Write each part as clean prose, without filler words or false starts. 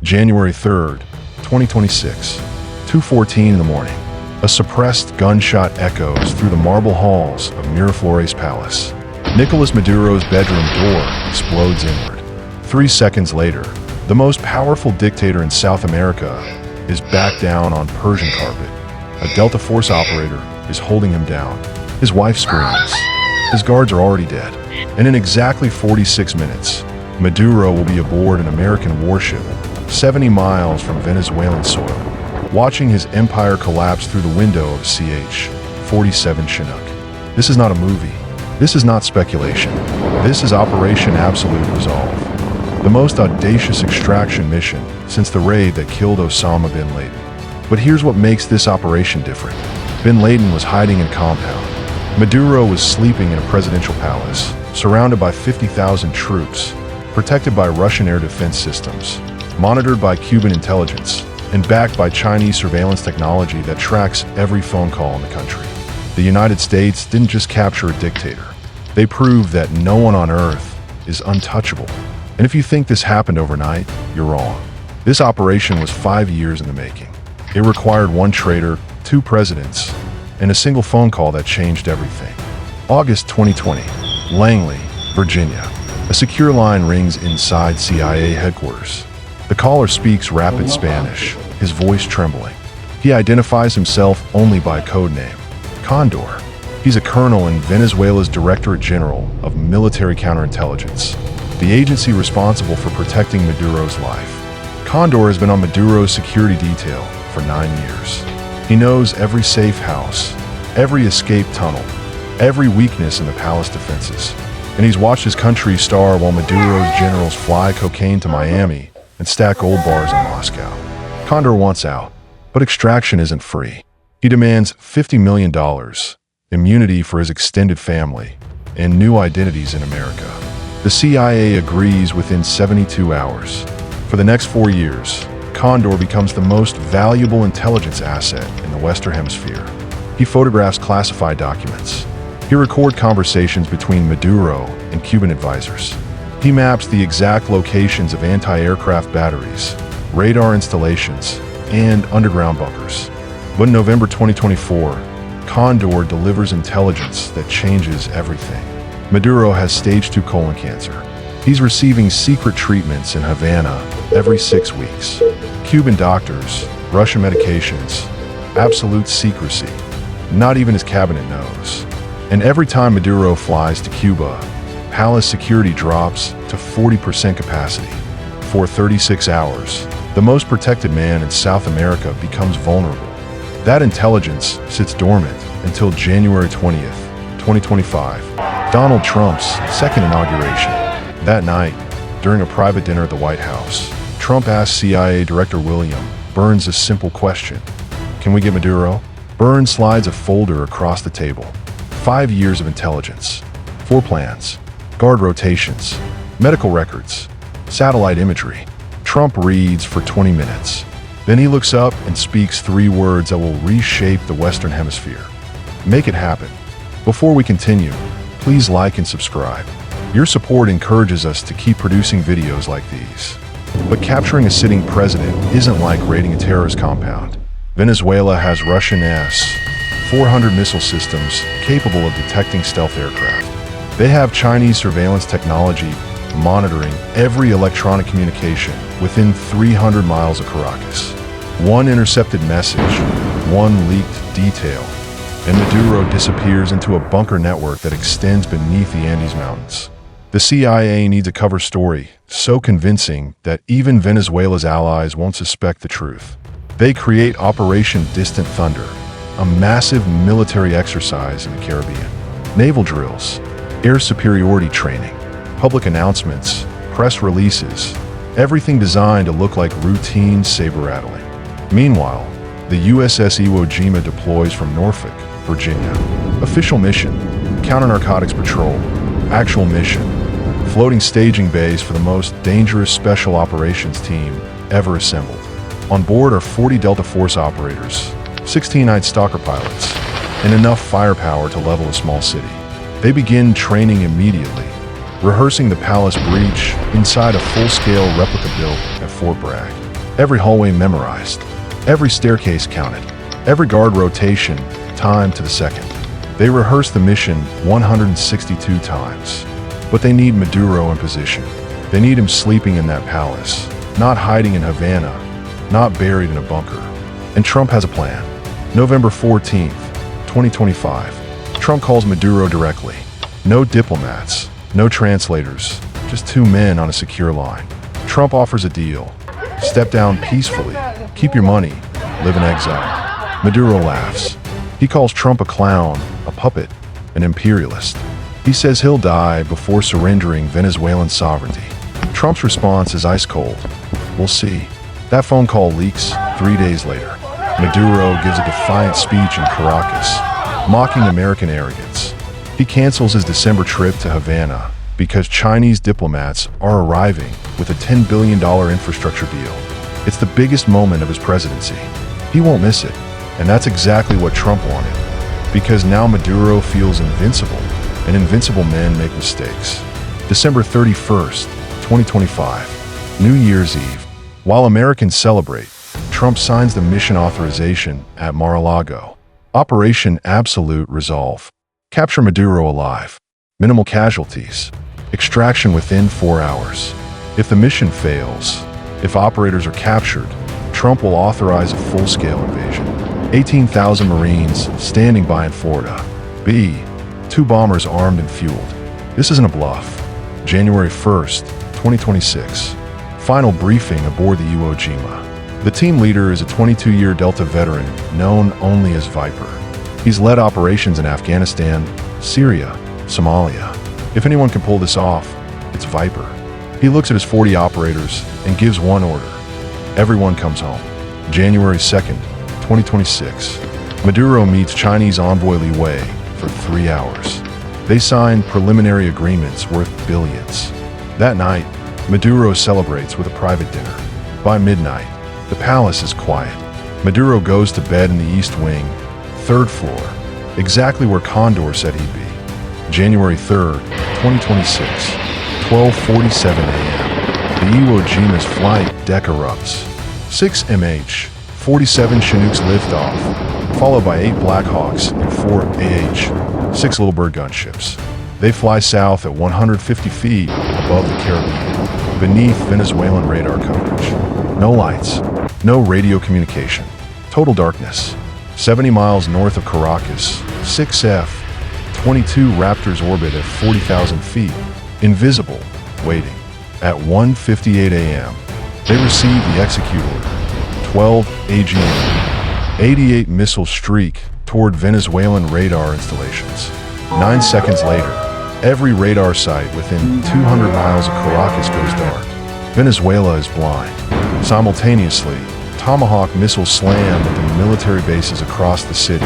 January 3rd, 2026, 2:14 in the morning. A suppressed gunshot echoes through the marble halls of Miraflores Palace. Nicolas Maduro's bedroom door explodes inward. 3 seconds later, the most powerful dictator in South America is back down on Persian carpet. A Delta Force operator is holding him down. His wife screams. His guards are already dead. And in exactly 46 minutes, Maduro will be aboard an American warship 70 miles from Venezuelan soil, watching his empire collapse through the window of CH-47 Chinook. This is not a movie. This is not speculation. This is Operation Absolute Resolve, the most audacious extraction mission since the raid that killed Osama bin Laden. But here's what makes this operation different. Bin Laden was hiding in a compound. Maduro was sleeping in a presidential palace, surrounded by 50,000 troops, protected by Russian air defense systems, monitored by Cuban intelligence, and backed by Chinese surveillance technology that tracks every phone call in the country. The United States didn't just capture a dictator. They proved that no one on Earth is untouchable. And if you think this happened overnight, you're wrong. This operation was 5 years in the making. It required one traitor, 2 presidents, and a single phone call that changed everything. August 2020, Langley, Virginia. A secure line rings inside CIA headquarters. The caller speaks rapid Spanish, his voice trembling. He identifies himself only by codename, Condor. He's a colonel in Venezuela's Directorate General of Military Counterintelligence, the agency responsible for protecting Maduro's life. Condor has been on Maduro's security detail for 9 years. He knows every safe house, every escape tunnel, every weakness in the palace defenses. And he's watched his country star while Maduro's generals fly cocaine to Miami and stack gold bars in Moscow. Condor wants out, but extraction isn't free. He demands $50 million, immunity for his extended family, and new identities in America. The CIA agrees within 72 hours. For the next 4 years, Condor becomes the most valuable intelligence asset in the Western Hemisphere. He photographs classified documents. He records conversations between Maduro and Cuban advisors. He maps the exact locations of anti-aircraft batteries, radar installations, and underground bunkers. But in November 2024, Condor delivers intelligence that changes everything. Maduro has stage 2 colon cancer. He's receiving secret treatments in Havana every 6 weeks. Cuban doctors, Russian medications, absolute secrecy. Not even his cabinet knows. And every time Maduro flies to Cuba, palace security drops to 40% capacity. For 36 hours, the most protected man in South America becomes vulnerable. That intelligence sits dormant until January 20th, 2025, Donald Trump's second inauguration. That night, during a private dinner at the White House, Trump asked CIA Director William Burns a simple question. Can we get Maduro? Burns slides a folder across the table. 5 years of intelligence, 4 plans, guard rotations, medical records, satellite imagery. Trump reads for 20 minutes. Then he looks up and speaks 3 words that will reshape the Western Hemisphere. Make it happen. Before we continue, please like and subscribe. Your support encourages us to keep producing videos like these. But capturing a sitting president isn't like raiding a terrorist compound. Venezuela has Russian S-400 missile systems capable of detecting stealth aircraft. They have Chinese surveillance technology monitoring every electronic communication within 300 miles of Caracas. One intercepted message, one leaked detail, and Maduro disappears into a bunker network that extends beneath the Andes Mountains. The CIA needs a cover story so convincing that even Venezuela's allies won't suspect the truth. They create Operation Distant Thunder, a massive military exercise in the Caribbean. Naval drills, air superiority training, public announcements, press releases, everything designed to look like routine saber-rattling. Meanwhile, the USS Iwo Jima deploys from Norfolk, Virginia. Official mission, counter-narcotics patrol. Actual mission, floating staging bays for the most dangerous special operations team ever assembled. On board are 40 Delta Force operators, 16 Night Stalker pilots, and enough firepower to level a small city. They begin training immediately, rehearsing the palace breach inside a full-scale replica built at Fort Bragg. Every hallway memorized. Every staircase counted. Every guard rotation, timed to the second. They rehearsed the mission 162 times. But they need Maduro in position. They need him sleeping in that palace, not hiding in Havana, not buried in a bunker. And Trump has a plan. November 14th, 2025. Trump calls Maduro directly. No diplomats, no translators, just two men on a secure line. Trump offers a deal. Step down peacefully, keep your money, live in exile. Maduro laughs. He calls Trump a clown, a puppet, an imperialist. He says he'll die before surrendering Venezuelan sovereignty. Trump's response is ice cold. We'll see. That phone call leaks 3 days later. Maduro gives a defiant speech in Caracas, mocking American arrogance. He cancels his December trip to Havana because Chinese diplomats are arriving with a $10 billion infrastructure deal. It's the biggest moment of his presidency. He won't miss it, and that's exactly what Trump wanted. Because now Maduro feels invincible, and invincible men make mistakes. December 31st, 2025, New Year's Eve. While Americans celebrate, Trump signs the mission authorization at Mar-a-Lago. Operation Absolute Resolve. Capture Maduro alive. Minimal casualties. Extraction within 4 hours. If the mission fails, if operators are captured, Trump will authorize a full-scale invasion. 18,000 Marines standing by in Florida. B. 2 bombers armed and fueled. This isn't a bluff. January 1st, 2026. Final briefing aboard the UO Jima. The team leader is a 22-year Delta veteran known only as Viper. He's led operations in Afghanistan, Syria, Somalia. If anyone can pull this off, it's Viper. He looks at his 40 operators and gives one order. Everyone comes home. January 2nd, 2026. Maduro meets Chinese envoy Li Wei for 3 hours. They sign preliminary agreements worth billions. That night, Maduro celebrates with a private dinner. By midnight, the palace is quiet. Maduro goes to bed in the East Wing, 3rd floor, exactly where Condor said he'd be. January 3rd, 2026, 12:47 a.m. The Iwo Jima's flight deck erupts. 6 MH-47 Chinooks lift off, followed by 8 Blackhawks and 4 AH-6 Little Bird gunships. They fly south at 150 feet above the Caribbean, beneath Venezuelan radar coverage. No lights, no radio communication, total darkness. 70 miles north of Caracas, 6 F-22 Raptors orbit at 40,000 feet, invisible, waiting. At 1:58 a.m., they receive the execute order. 12 AGM, 88 missiles streak toward Venezuelan radar installations. 9 seconds later, every radar site within 200 miles of Caracas goes dark. Venezuela is blind. Simultaneously, Tomahawk missiles slam at the military bases across the city,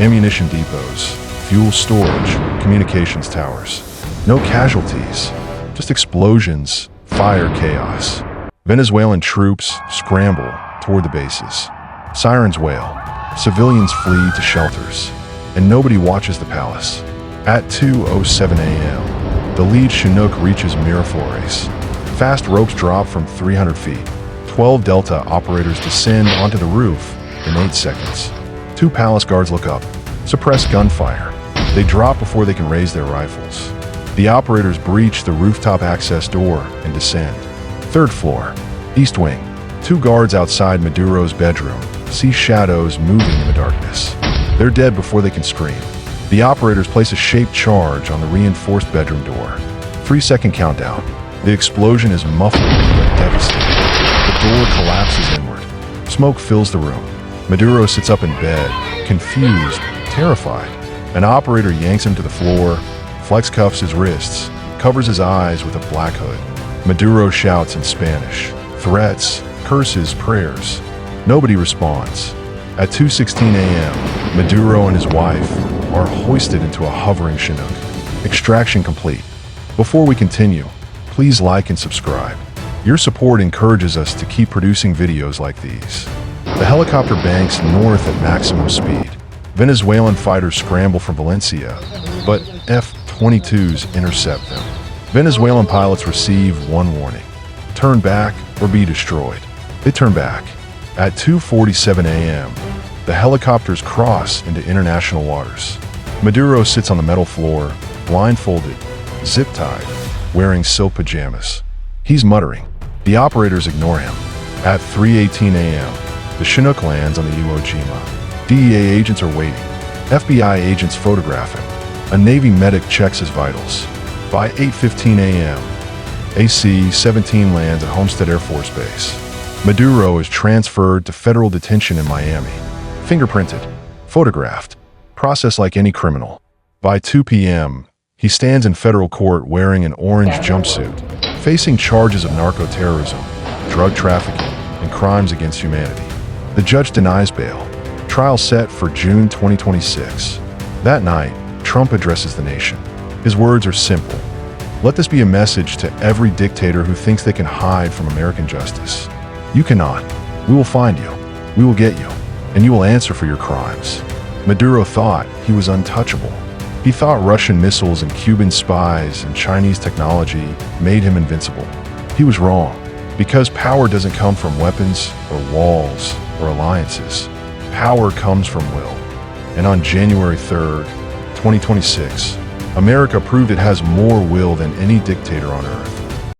ammunition depots, fuel storage, communications towers. No casualties, just explosions, fire, chaos. Venezuelan troops scramble toward the bases. Sirens wail, civilians flee to shelters, and nobody watches the palace. At 2:07 a.m., the lead Chinook reaches Miraflores. Fast ropes drop from 300 feet. 12 Delta operators descend onto the roof in 8 seconds. 2 palace guards look up, suppress gunfire. They drop before they can raise their rifles. The operators breach the rooftop access door and descend. 3rd floor, East Wing. 2 guards outside Maduro's bedroom see shadows moving in the darkness. They're dead before they can scream. The operators place a shaped charge on the reinforced bedroom door. 3-second countdown. The explosion is muffled but devastating. The door collapses inward. Smoke fills the room. Maduro sits up in bed, confused, terrified. An operator yanks him to the floor, flex cuffs his wrists, covers his eyes with a black hood. Maduro shouts in Spanish, threats, curses, prayers. Nobody responds. At 2:16 a.m., Maduro and his wife are hoisted into a hovering Chinook. Extraction complete. Before we continue, please like and subscribe. Your support encourages us to keep producing videos like these. The helicopter banks north at maximum speed. Venezuelan fighters scramble for Valencia, but F-22s intercept them. Venezuelan pilots receive one warning: turn back or be destroyed. They turn back. At 2:47 a.m., the helicopters cross into international waters. Maduro sits on the metal floor, blindfolded, zip-tied, wearing silk pajamas. He's muttering. The operators ignore him. At 3:18 a.m., the Chinook lands on the Iwo Jima. DEA agents are waiting. FBI agents photograph him. A Navy medic checks his vitals. By 8:15 a.m., AC-17 lands at Homestead Air Force Base. Maduro is transferred to federal detention in Miami. Fingerprinted, photographed, processed like any criminal. By 2 p.m., he stands in federal court wearing an orange jumpsuit, facing charges of narco-terrorism, drug trafficking, and crimes against humanity. The judge denies bail. Trial set for June 2026. That night, Trump addresses the nation. His words are simple. Let this be a message to every dictator who thinks they can hide from American justice. You cannot. We will find you. We will get you. And you will answer for your crimes. Maduro thought he was untouchable. He thought Russian missiles and Cuban spies and Chinese technology made him invincible. He was wrong, because power doesn't come from weapons or walls or alliances. Power comes from will. And on January 3rd, 2026, America proved it has more will than any dictator on earth.